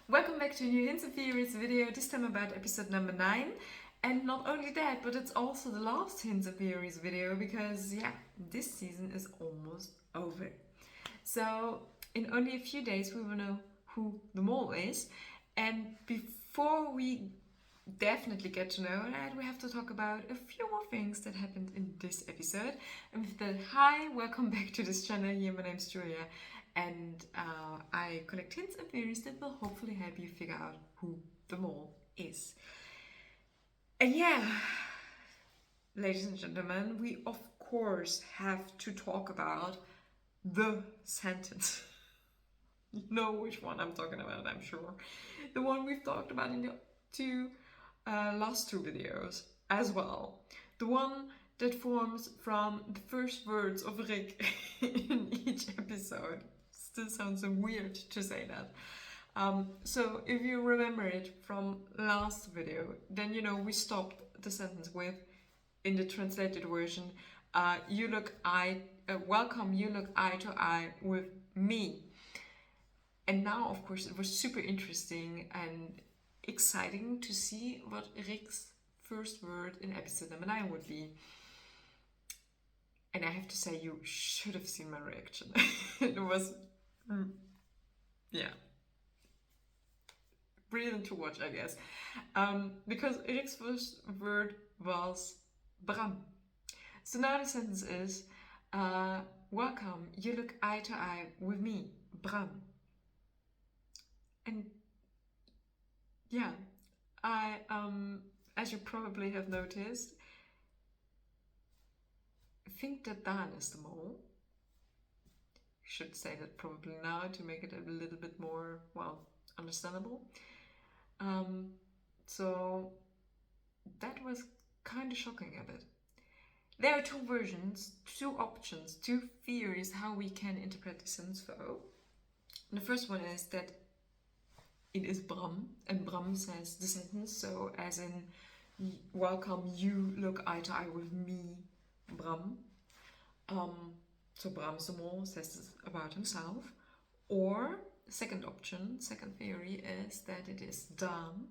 Welcome back to a new Hints and Theories video, this time about episode number 9. And not only that, but it's also the last Hints and Theories video because, this season is almost over. So, in only a few days, we will know who the mole is. And before we definitely get to know that, we have to talk about a few more things that happened in this episode. And with that, hi, welcome back to this channel here. My name's Julia, and I collect hints and theories that will hopefully help you figure out who the mole is. And ladies and gentlemen, we of course have to talk about the sentence. You know which one I'm talking about, I'm sure. The one we've talked about in the last two videos as well. The one that forms from the first words of Rick in each episode. Still sounds so weird to say that. So if you remember it from last video, then you know we stopped the sentence with, in the translated version, welcome, you look eye to eye with me. And now, of course, it was super interesting and exciting to see what Rick's first word in episode number 9 would be. And I have to say, you should have seen my reaction. It was, brilliant to watch, I guess. Because Rick's first word was Bram. So now the sentence is, welcome, you look eye to eye with me, Bram. And I, as you probably have noticed, think that Dan is the mole. Should say that probably now to make it a little bit more, understandable. So that was kind of shocking a bit. There are two versions, two options, two theories how we can interpret the sentence though. The first one is that it is Bram, and Bram says the sentence, so as in, welcome, you look eye to eye with me, Bram. So Bram the mole says this about himself. Or, second option, second theory is that it is Dan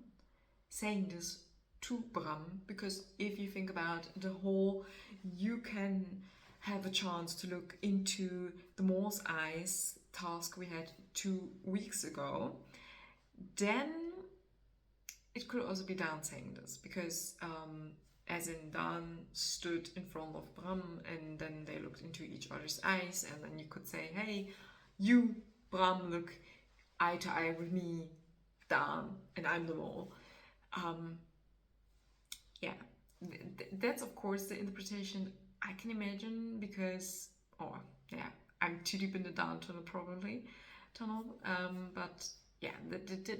saying this to Bram, because if you think about the whole, you can have a chance to look into the mole's eyes task we had 2 weeks ago, then it could also be Dan saying this, because as in Dan stood in front of Bram and then they looked into each other's eyes, and then you could say, hey, you, Bram, look eye to eye with me, Dan, and I'm the mole. That's of course the interpretation I can imagine, because, I'm too deep in the Dan tunnel probably, but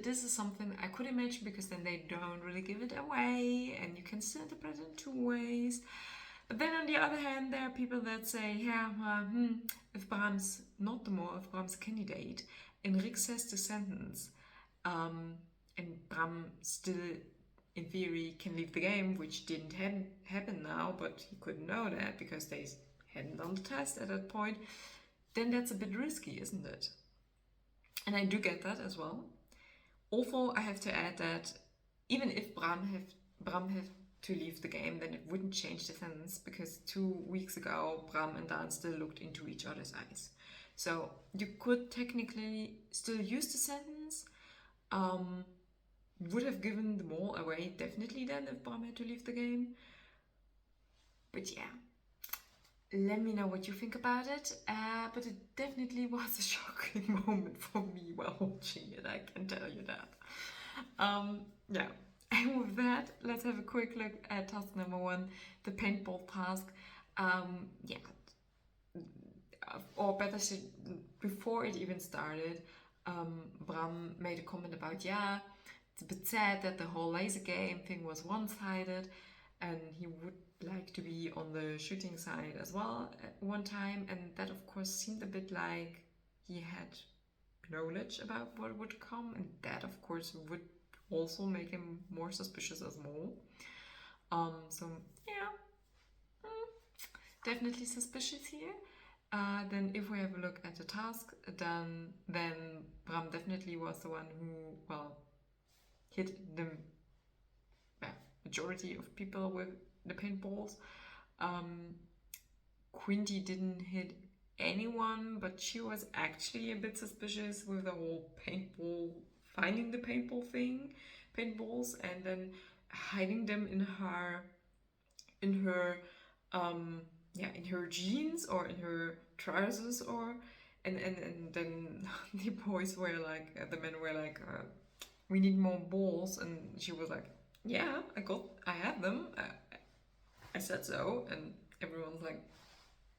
this is something I could imagine, because then they don't really give it away and you can still interpret it in two ways. But then on the other hand, there are people that say, if Bram's not the mole, if Bram's a candidate, and Rick says the sentence, and Bram still, in theory, can leave the game, which didn't happen now, but he couldn't know that because they hadn't done the test at that point, then that's a bit risky, isn't it? And I do get that as well. Although I have to add that even if Bram have to leave the game, then it wouldn't change the sentence, because 2 weeks ago Bram and Dan still looked into each other's eyes. So you could technically still use the sentence. Would have given the mole away definitely then if Bram had to leave the game. But let me know what you think about it. But it definitely was a shocking moment for me while watching it, I can tell you that. And with that, let's have a quick look at task number 1, the paintball task. Or better said, before it even started, Bram made a comment about, it's a bit sad that the whole laser game thing was one-sided, and he would like to be on the shooting side as well at one time, and that of course seemed a bit like he had knowledge about what would come, and that of course would also make him more suspicious as mole. Definitely suspicious here. Then if we have a look at the task, then Bram definitely was the one who, well, hit the majority of people with the paintballs. Quinty didn't hit anyone, but she was actually a bit suspicious with the whole paintball, finding the paintballs, and then hiding them in her in her jeans or in her trousers, or and then the boys were like, the men were like, we need more balls, and she was like, yeah, I have them, I said so, and everyone's like,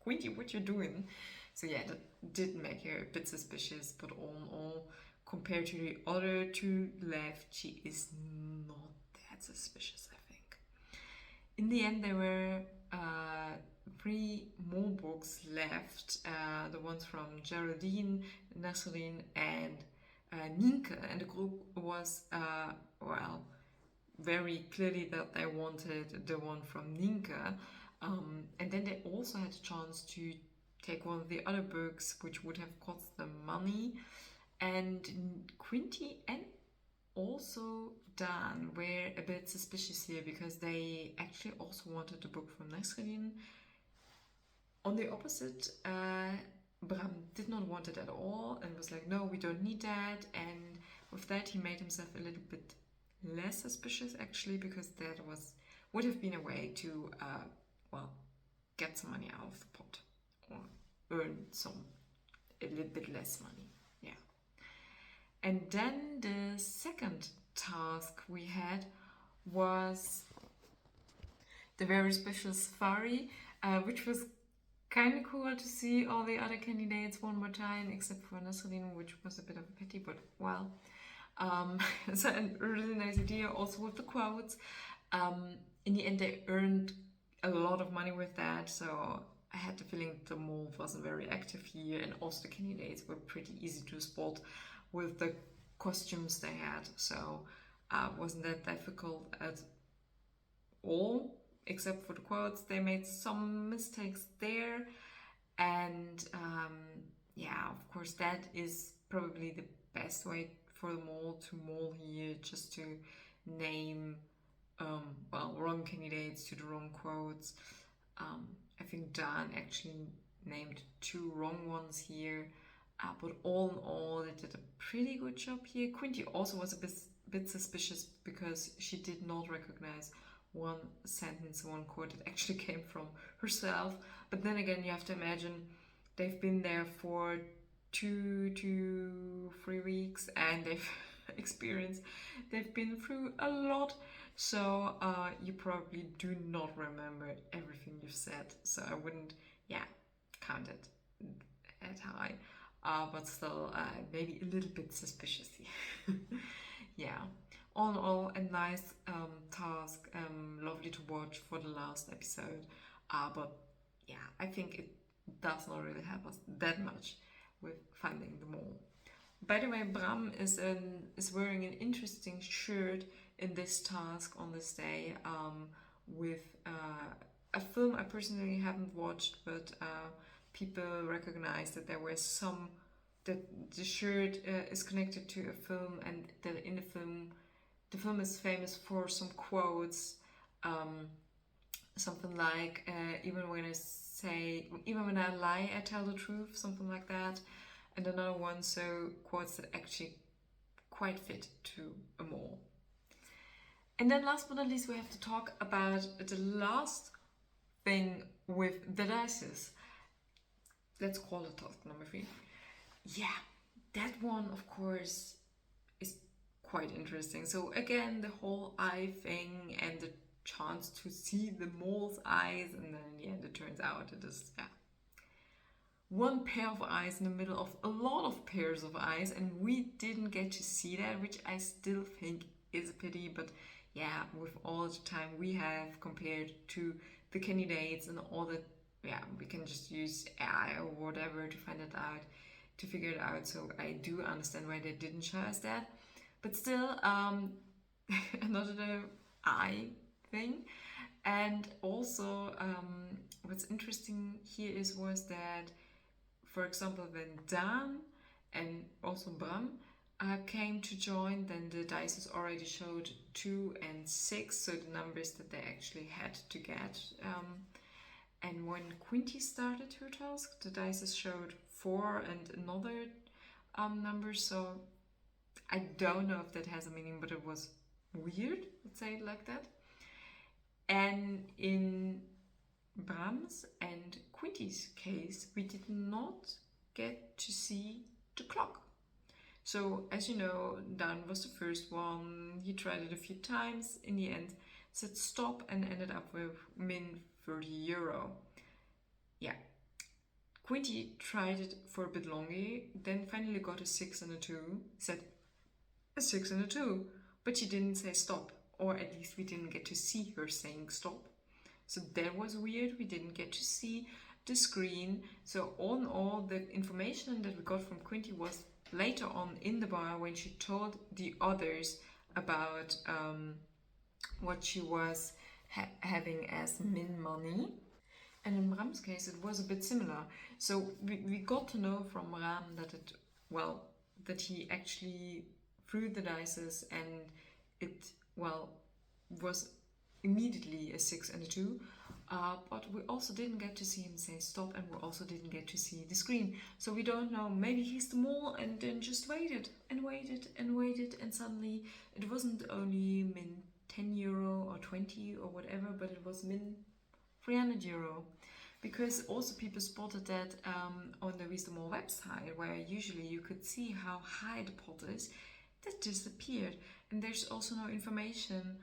Quinty, what you doing? So yeah, that did make her a bit suspicious, but all in all, compared to the other two left, she is not that suspicious, I think. In the end, there were 3 more books left, the ones from Geraldine, Nasreen, and Nienke, and the group was, very clearly that they wanted the one from Nienke. And then they also had a chance to take one of the other books, which would have cost them money. And Quinty and also Dan were a bit suspicious here, because they actually also wanted the book from Nasreddin. On the opposite, Bram did not want it at all and was like, no, we don't need that. And with that, he made himself a little bit less suspicious, actually, because that would have been a way to get some money out of the pot, or earn a little bit less money. Yeah. And then the second task we had was the very special safari, which was kind of cool to see all the other candidates one more time, except for Nasreddin, which was a bit of a pity, but well. So a really nice idea also with the quotes. In the end, they earned a lot of money with that, so I had the feeling the mall wasn't very active here, and also the candidates were pretty easy to spot with the costumes they had, so wasn't that difficult at all, except for the quotes. They made some mistakes there, and of course that is probably the best way for the mall to maul here, just to name wrong candidates to the wrong quotes. I think Dan actually named 2 wrong ones here, but all in all, they did a pretty good job here. Quinty also was a bit suspicious, because she did not recognize one sentence, one quote that actually came from herself. But then again, you have to imagine they've been there for 2 to 3 weeks, and they've been through a lot, so you probably do not remember everything you've said, so I wouldn't count it at high, but still maybe a little bit suspicious. Yeah, all in all, a nice task, lovely to watch for the last episode, but yeah, I think it does not really help us that much with finding them all. By the way, Bram is wearing an interesting shirt in this task on this day, with a film I personally haven't watched, but people recognize that there were that the shirt is connected to a film, and that in the film is famous for some quotes, something like even when I lie, I tell the truth, something like that. And another one, so quotes that actually quite fit to a mall. And then last but not least, we have to talk about the last thing with the dices. Let's call it task number 3. Yeah, that one, of course, is quite interesting. So again, the whole eye thing and the chance to see the mole's eyes, and then in the end it turns out it is one pair of eyes in the middle of a lot of pairs of eyes, and we didn't get to see that, which I still think is a pity. But yeah, with all the time we have compared to the candidates and all that, we can just use AI or whatever to find it out, to figure it out. So I do understand why they didn't show us that, but still, another eye thing. And also, what's interesting here was that for example, when Dan and also Bram came to join, then the dices already showed 2 and 6, so the numbers that they actually had to get. And when Quinty started her task, the dices showed 4 and another number, so I don't know if that has a meaning, but it was weird, let's say it like that. And in Bram's and Quinty's case, we did not get to see the clock. So, as you know, Dan was the first one. He tried it a few times. In the end, said stop and ended up with min €30. Yeah. Quinty tried it for a bit longer, then finally got a 6 and a 2. Said a 6 and a 2, but she didn't say stop, or at least we didn't get to see her saying stop. So that was weird. We didn't get to see the screen. So all in all, the information that we got from Quinty was later on in the bar when she told the others about what she was having as min money. And in Bram's case, it was a bit similar. So we got to know from Bram that he actually threw the dices and it, was immediately a 6 and a 2. But we also didn't get to see him say stop, and we also didn't get to see the screen. So we don't know, maybe he's the mole and then just waited and waited and waited, and suddenly it wasn't only min €10 or 20 or whatever, but it was min €300. Because also people spotted that on the Wie is de Mol website, where usually you could see how high the pot is, that disappeared. And there's also no information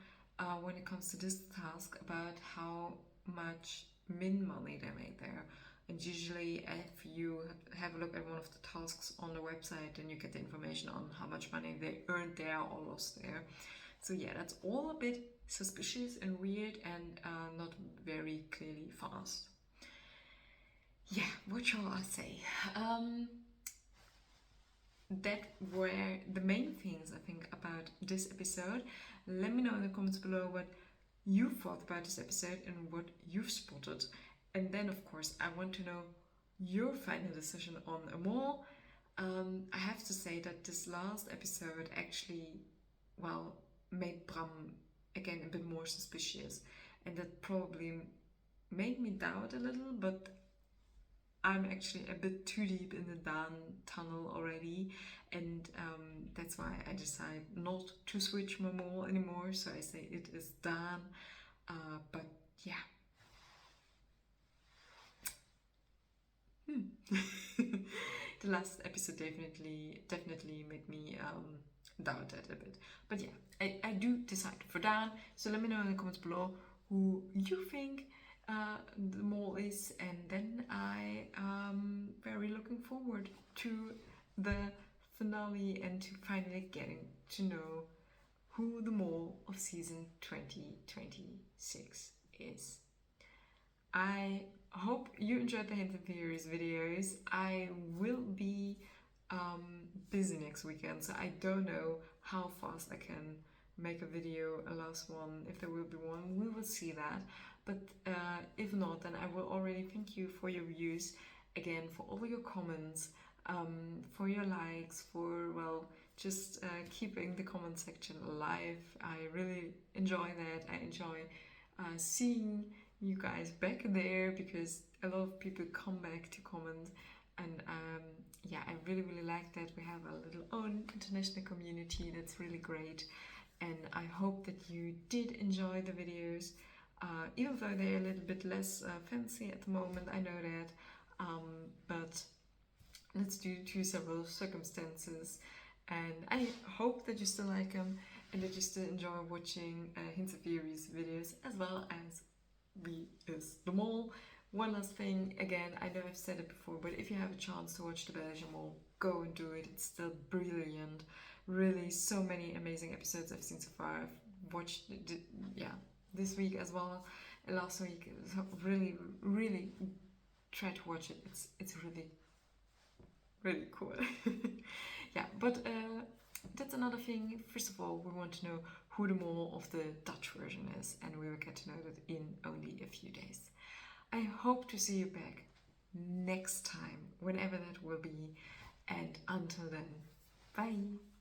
when it comes to this task about how much min money they made there. And usually if you have a look at one of the tasks on the website, then you get the information on how much money they earned there or lost there. So yeah, that's all a bit suspicious and weird and not very clearly fast. Yeah, what shall I say? That were the main things I think about this episode. Let me know in the comments below what you thought about this episode and what you've spotted. And then of course I want to know your final decision on a mole. I have to say that this last episode actually, made Bram again a bit more suspicious, and that probably made me doubt a little, but I'm actually a bit too deep in the Dan tunnel already, and that's why I decide not to switch my mole anymore, so I say it is Dan, but yeah. The last episode definitely made me doubt that a bit, but yeah, I do decide for Dan, so let me know in the comments below who you think the mole is, and then I am very looking forward to the finale and to finally getting to know who the mole of season 2026 is. I hope you enjoyed the Hints and Theories videos. I will be busy next weekend, so I don't know how fast I can make a video, a last one, if there will be one. We will see that. But if not, then I will already thank you for your views, again, for all your comments, for your likes, for, just keeping the comment section alive. I really enjoy that. I enjoy seeing you guys back there, because a lot of people come back to comment, and yeah, I really like that. We have a little own international community that's really great, and I hope that you did enjoy the videos. Even though they're a little bit less fancy at the moment, I know that, but that's due to several circumstances, and I hope that you still like them and that you still enjoy watching Hints and Theories videos, as well as Wie is de Mol. One last thing, again, I know I've said it before, but if you have a chance to watch the Belgian Mole, go and do it. It's still brilliant. Really, so many amazing episodes I've seen so far. I've watched this week as well, last week. So really try to watch it. It's really cool. Yeah, but that's another thing. First of all, we want to know who the mole of the Dutch version is, and we will get to know that in only a few days. I hope to see you back next time, whenever that will be. And until then, bye.